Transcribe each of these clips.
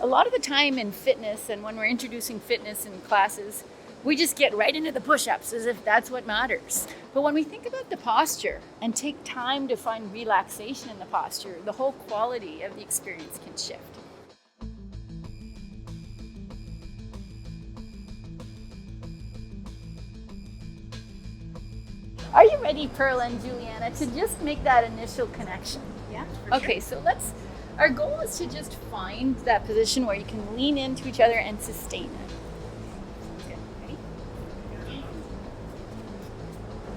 a lot of the time in fitness and when we're introducing fitness in classes, we just get right into the push-ups as if that's what matters. But when we think about the posture and take time to find relaxation in the posture, the whole quality of the experience can shift. Are you ready, Pearl and Juliana, to just make that initial connection? Yeah. Okay, so our goal is to just find that position where you can lean into each other and sustain it. Okay, ready?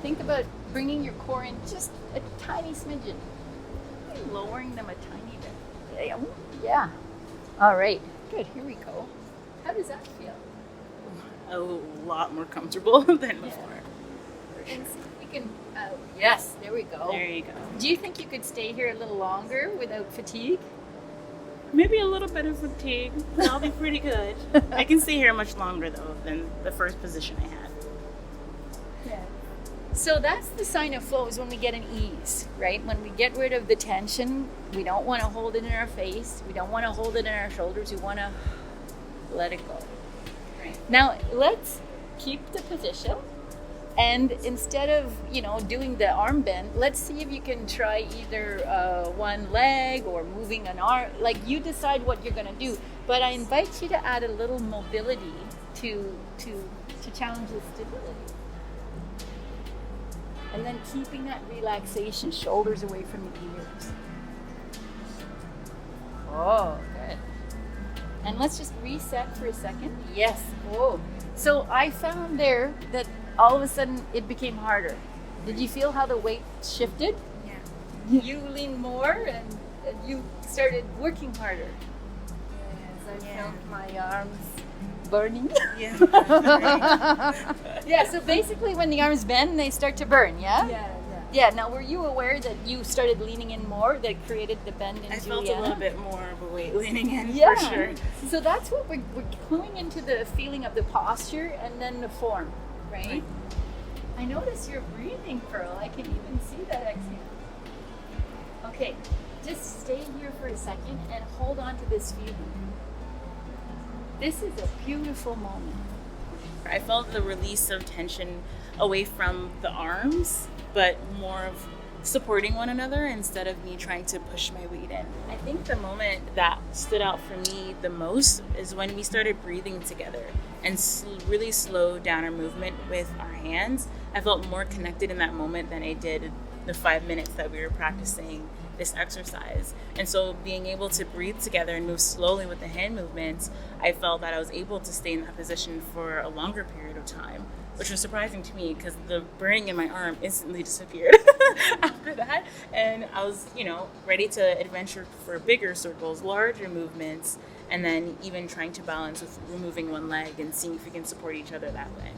Think about bringing your core in just a tiny smidgen. Lowering them a tiny bit. Yeah. All right, good, here we go. How does that feel? A lot more comfortable than before. And see if we can, yes, there we go. There you go. Do you think you could stay here a little longer without fatigue? Maybe a little bit of fatigue. That'll be pretty good. I can stay here much longer though than the first position I had. Yeah. So that's the sign of flow, is when we get an ease, right? When we get rid of the tension, we don't want to hold it in our face. We don't want to hold it in our shoulders. We want to let it go. Right. Now, let's keep the position. And instead of, doing the arm bend, let's see if you can try either one leg or moving an arm. Like, you decide what you're going to do. But I invite you to add a little mobility to challenge the stability. And then keeping that relaxation, shoulders away from the ears. Oh, good. And let's just reset for a second. Yes. Oh. So I found there that all of a sudden it became harder. Did you feel how the weight shifted? Yeah. You leaned more and you started working harder. Yes, I felt my arms Burning? Yeah. Yeah, so basically when the arms bend, they start to burn, yeah? Yeah, now were you aware that you started leaning in more that created the bend in I Juliana? felt a little bit more of a weight leaning in Yeah. for sure. So that's what we're cluing into, the feeling of the posture and then the form, right? I notice you're breathing, Pearl. I can even see that exhale. Okay, just stay here for a second and hold on to this feeling. This is a beautiful moment. I felt the release of tension away from the arms, but more of supporting one another instead of me trying to push my weight in. I think the moment that stood out for me the most is when we started breathing together and really slowed down our movement with our hands. I felt more connected in that moment than I did the 5 minutes that we were practicing this exercise. And so being able to breathe together and move slowly with the hand movements, I felt that I was able to stay in that position for a longer period of time, which was surprising to me because the burning in my arm instantly disappeared after that. And I was, ready to adventure for bigger circles, larger movements, and then even trying to balance with removing one leg and seeing if we can support each other that way.